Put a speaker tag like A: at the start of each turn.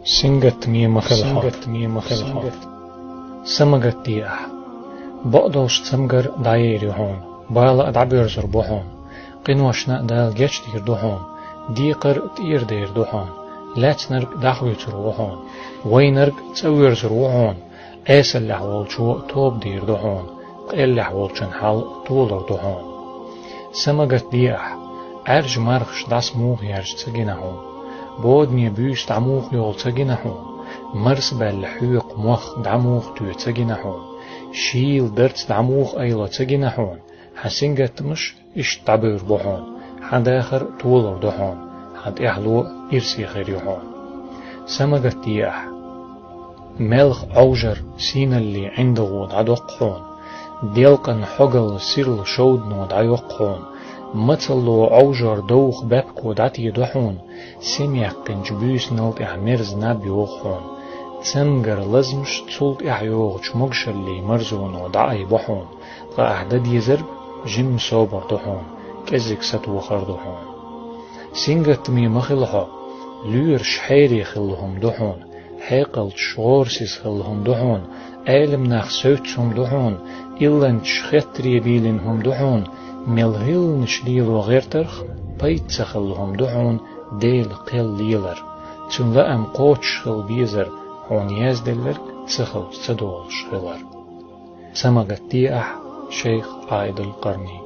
A: سنجت مي مخلحة سمجت دياح بقدوش تسمجر دايري هون بالا ادعبير زربوهون قنوشنا دال جيش دير دوهون ديقر تير دير دوهون لاتنرق داخوي تروهون وينرق تسوير زروهون ايس اللي حوال شو توب دير دوهون اللي حوال شنحال طولر دوهون سمجت دياح ارج مرخش داس موغ يارج تسجنهون بودني بيش دعموخ يول تجنحون مرس بالحيق مخ دعموخ تو تجنحون شيل درت دعموخ ايلا تجنحون حسنجت مش اش تعبير بوحون حد اخر طولر دوحون حد احلو ارسي خيريحون سمجت دياح ملخ اوجر سين اللي عنده دعدقحون ديلقن حقل سيرل شود نو دعيقحون متلو اوجر دوخ بابكو دعتي دوحون سميقن جبيس نلت احمرز نابيوخون تسمجر لازمش تصلت احيوغ چمقش اللي مرزون ودعي بوحون قاعدد يزرب جم صوبر دوحون كزك ستوخر دوحون سنجت مي مخلحة لور شحيري خلهم دوحون حيقل شغورسيس خلهم دوحون ايلم ناخ سوتسهم دوحون إلن شختري بيلنهم دوحون ملهل نشليل وغير ترخ بيت سخلهم دوحون ديل قل ليلر تن لأم قوتش خل بيزر هون يازدلر تسخل تدول شغلر سمجت دياح شيخ عايد القرني